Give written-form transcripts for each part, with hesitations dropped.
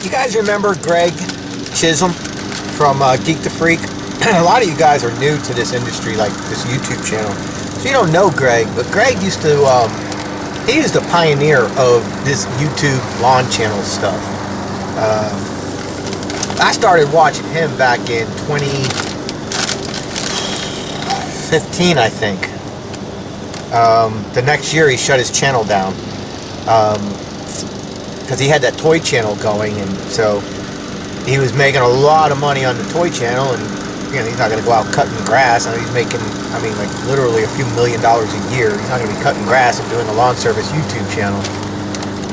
You guys remember Greg Chisholm from Geek to Freak? A lot of you guys are new to this industry, like this YouTube channel. So you don't know Greg, but Greg used to, he was the pioneer of this YouTube lawn channel stuff. I started watching him back in 2015, I think. The next year he shut his channel down. Because he had that toy channel going, and so he was making a lot of money on the toy channel, and you know, he's not going to go out cutting grass. I mean, he's making, I mean, like literally a few $1 million a year. He's not going to be cutting grass and doing a lawn service YouTube channel.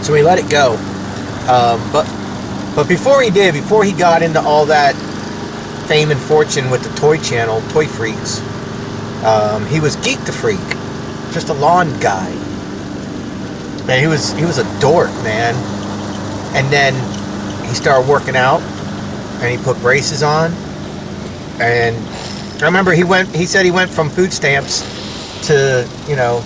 So he let it go. But before he did, before he got into all that fame and fortune with the toy channel, Toy Freaks, he was Geek to Freak, just a lawn guy. Man, he was a dork, man. And then he started working out, and he put braces on. And I remember he said he went from food stamps to, you know,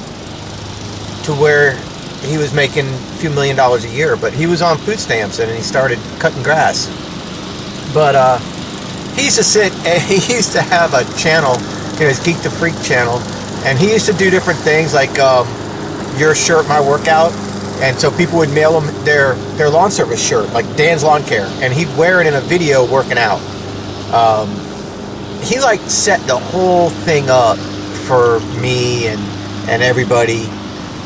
to where he was making a few $1 million a year, but he was on food stamps, and he started cutting grass. But he used to sit, and he used to have a channel, you know, his Geek to Freak channel, and he used to do different things like your shirt, my workout. And so people would mail him their lawn service shirt, like Dan's Lawn Care, and he'd wear it in a video working out. He like set the whole thing up for me and everybody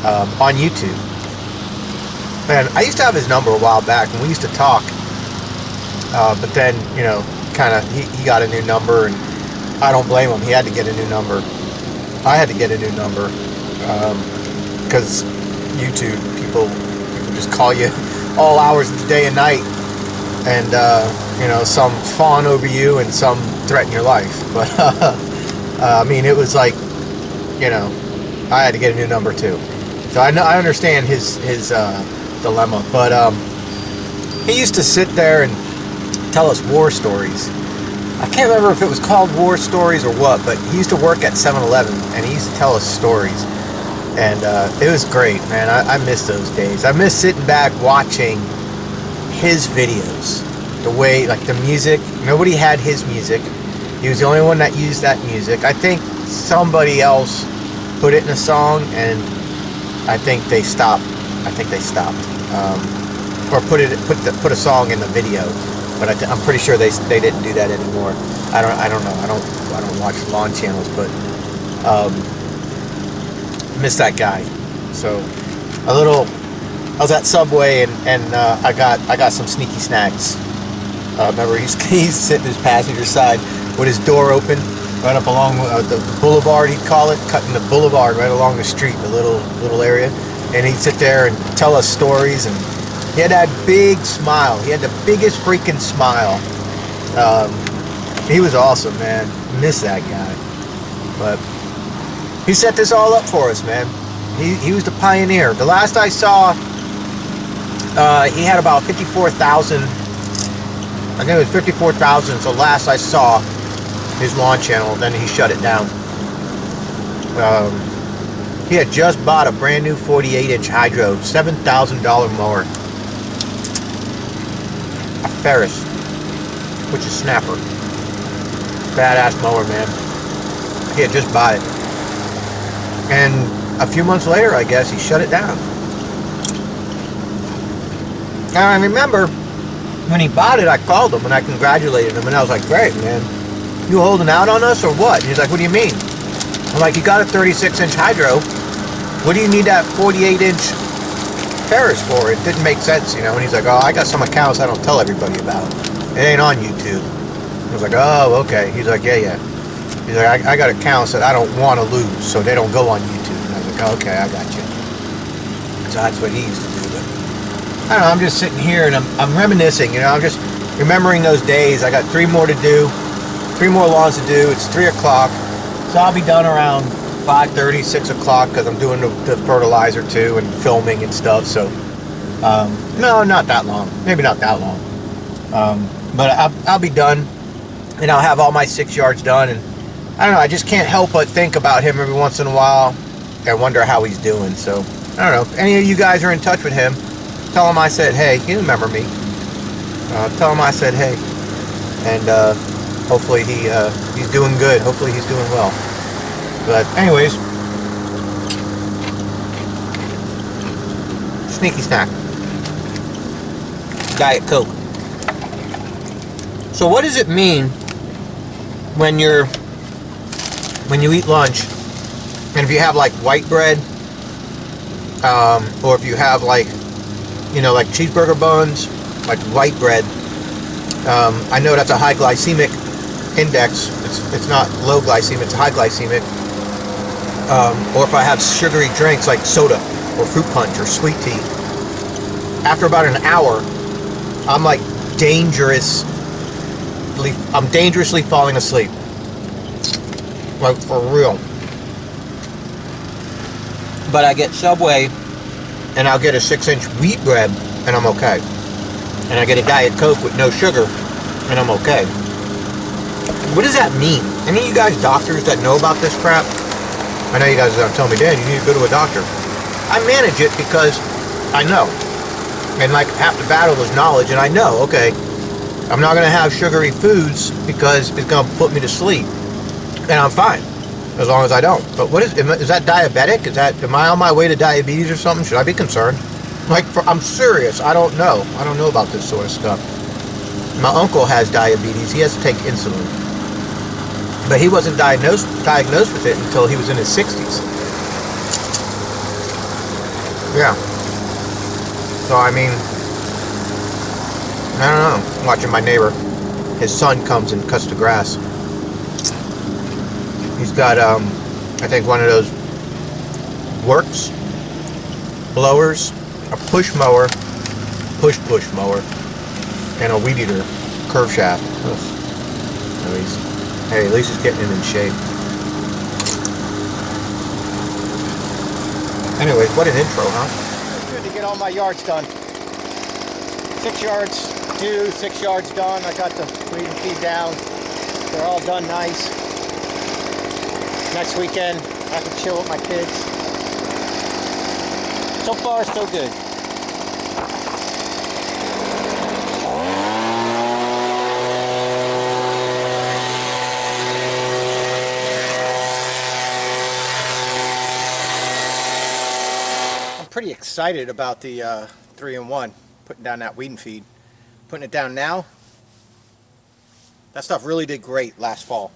on YouTube. And I used to have his number a while back, and we used to talk. But then, you know, kind of he got a new number, and I don't blame him. He had to get a new number. I had to get a new number because YouTube, people just call you all hours of the day and night, and you know, some fawn over you and some threaten your life. But I mean, it was like, you know, I had to get a new number too. So I understand his dilemma. But he used to sit there and tell us war stories. I can't remember if it was called war stories or what, but he used to work at 7-Eleven, and he used to tell us stories. And it was great, man. I miss those days. I miss sitting back watching his videos. The way, like the music, nobody had his music. He was the only one that used that music. I think somebody else put it in a song, and I think they stopped. Or put a song in the video. But I'm pretty sure they didn't do that anymore. I don't know. I don't watch lawn channels, but. Miss that guy. So I was at Subway, and I got some sneaky snacks. Remember, he's sitting his passenger side with his door open right up along the boulevard, he'd call it, cutting the boulevard right along the street, the little area, and he'd sit there and tell us stories, and he had that big smile. He had the biggest freaking smile. He was awesome, man. Miss that guy. But he set this all up for us, man. He was the pioneer. The last I saw, he had about 54,000. I think it was 54,000. So last I saw his lawn channel, then he shut it down. He had just bought a brand new 48-inch hydro, $7,000 mower. A Ferris, which is snapper. Badass mower, man. He had just bought it. And a few months later, I guess, he shut it down. And I remember when he bought it, I called him and I congratulated him, and I was like, great, man. You holding out on us or what? And he's like, what do you mean? I'm like, you got a 36-inch hydro. What do you need that 48-inch Ferris for? It didn't make sense, you know. And he's like, oh, I got some accounts I don't tell everybody about. It ain't on YouTube. I was like, oh, okay. He's like, yeah. He's like, I got accounts that I don't want to lose, so they don't go on YouTube. And I was like, oh, okay, I got you. So that's what he used to do. But I don't know, I'm just sitting here and I'm reminiscing, you know. I'm just remembering those days. I got 3 more to do, 3 more lawns to do. It's 3 o'clock, so I'll be done around 5:30, 6 o'clock, because I'm doing the fertilizer too and filming and stuff. So no, not that long. Maybe not that long. But I'll be done, and I'll have all my 6 yards done. And I don't know, I just can't help but think about him every once in a while and wonder how he's doing. So I don't know, if any of you guys are in touch with him, tell him I said, hey, you remember me. Tell him I said hey, and hopefully he's doing good. Hopefully he's doing well. But anyways, sneaky snack, Diet Coke. So what does it mean when you eat lunch, and if you have like white bread, or if you have like, you know, like cheeseburger buns, like white bread, I know that's a high glycemic index. It's not low glycemic, it's high glycemic. Or if I have sugary drinks like soda or fruit punch or sweet tea, after about an hour, I'm like dangerously falling asleep. Like for real. But I get Subway, and I'll get a 6-inch wheat bread, and I'm okay. And I get a Diet Coke with no sugar, and I'm okay. What does that mean? Any of you guys doctors that know about this crap? I know you guys are telling me, Dan, you need to go to a doctor. I manage it because I know. And like half the battle is knowledge, and I know, okay, I'm not going to have sugary foods because it's going to put me to sleep. And I'm fine, as long as I don't. But what is that diabetic? Am I on my way to diabetes or something? Should I be concerned? Like, I'm serious. I don't know. I don't know about this sort of stuff. My uncle has diabetes. He has to take insulin. But he wasn't diagnosed with it until he was in his 60s. Yeah. So, I mean, I don't know. I'm watching my neighbor. His son comes and cuts the grass. He's got, I think, one of those works blowers, a push mower, push mower, and a weed eater curve shaft. Hey, at least he's getting it in shape. Anyways, what an intro, huh? It's good to get all my yards done. 6 yards due, 6 yards done. I got the weed and feed down. They're all done nice. Next weekend, I can chill with my kids. So far, so good. I'm pretty excited about the 3-in-1, putting down that weed and feed. Putting it down now, that stuff really did great last fall.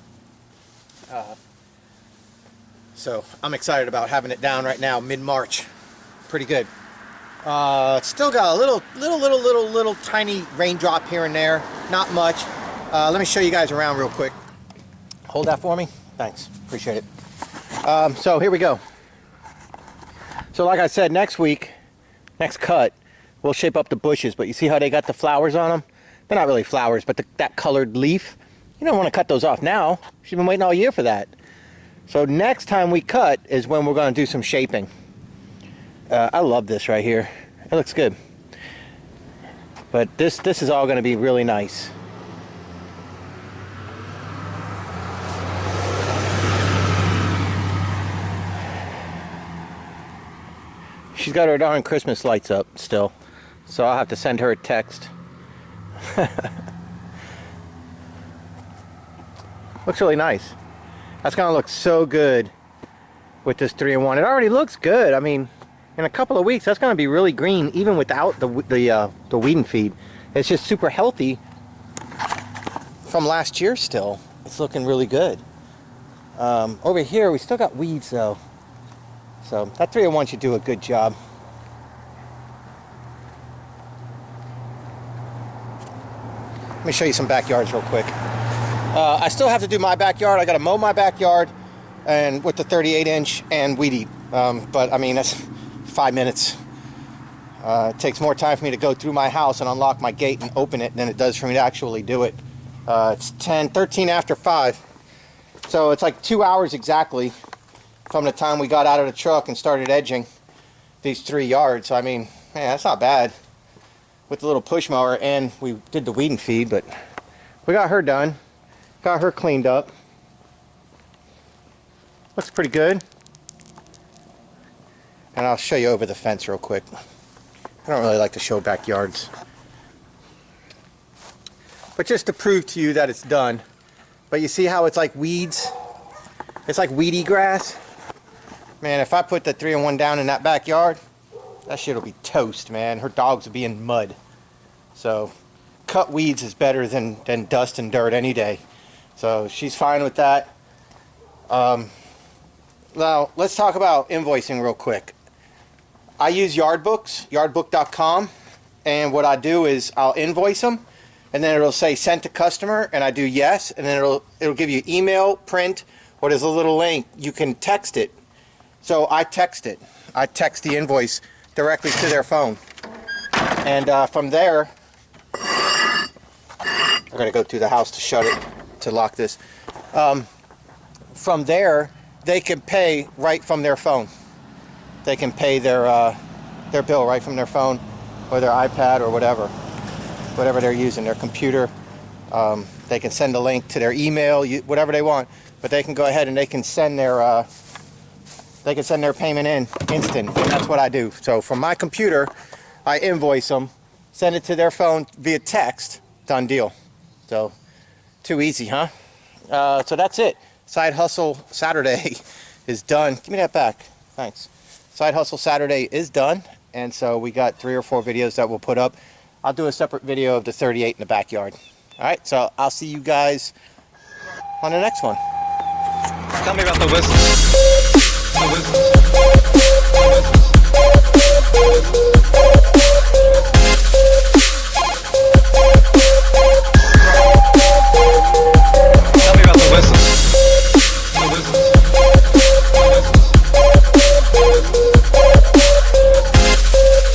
So I'm excited about having it down right now, mid-March. Pretty good. Still got a little tiny raindrop here and there. Not much. Let me show you guys around real quick. Hold that for me. Thanks. Appreciate it. So here we go. So like I said, next cut, we'll shape up the bushes. But you see how they got the flowers on them? They're not really flowers, but that colored leaf. You don't want to cut those off now. She's been waiting all year for that. So next time we cut is when we're going to do some shaping. I love this right here. It looks good. But this is all going to be really nice. She's got her darn Christmas lights up still, so I'll have to send her a text. Looks really nice. That's going to look so good with this 3-in-1. It already looks good. I mean, in a couple of weeks, that's going to be really green, even without the weed and feed. It's just super healthy from last year still. It's looking really good. Over here, we still got weeds, though. So that 3-in-1 should do a good job. Let me show you some backyards real quick. I still have to do my backyard. I got to mow my backyard and with the 38-inch and weed eat. But I mean, that's 5 minutes. It takes more time for me to go through my house and unlock my gate and open it than it does for me to actually do it. It's 13 after 5. So it's like 2 hours exactly from the time we got out of the truck and started edging these 3 yards. So I mean, man, that's not bad with the little push mower, and we did the weed and feed, but we got her done. Got her cleaned up. Looks pretty good. And I'll show you over the fence real quick. I don't really like to show backyards. but just to prove to you that it's done. But you see how it's like weeds? It's like weedy grass. Man, if I put the 3-in-1 down in that backyard, that shit will be toast, man. Her dogs will be in mud. So cut weeds is better than dust and dirt any day. So she's fine with that. Now let's talk about invoicing real quick. I use Yardbooks, yardbook.com, and what I do is I'll invoice them, and then it'll say sent to customer, and I do yes, and then it'll give you email, print, or there's a little link. You can text it. So I text it. I text the invoice directly to their phone, and from there, I gotta go through the house to shut it, to lock this. From there, they can pay right from their phone. They can pay their bill right from their phone or their iPad or whatever they're using, their computer. They can send a link to their email, whatever they want. But they can go ahead and they can send their payment in instant, and that's what I do. So from my computer, I invoice them, send it to their phone via text, done deal. So too easy, huh? So that's it. Side Hustle Saturday is done. Give me that back. Thanks. Side Hustle Saturday is done, and so we got 3 or 4 videos that we'll put up. I'll do a separate video of the 38 in the backyard. All right, so I'll see you guys on the next one. Tell me about the whistles. The whistles.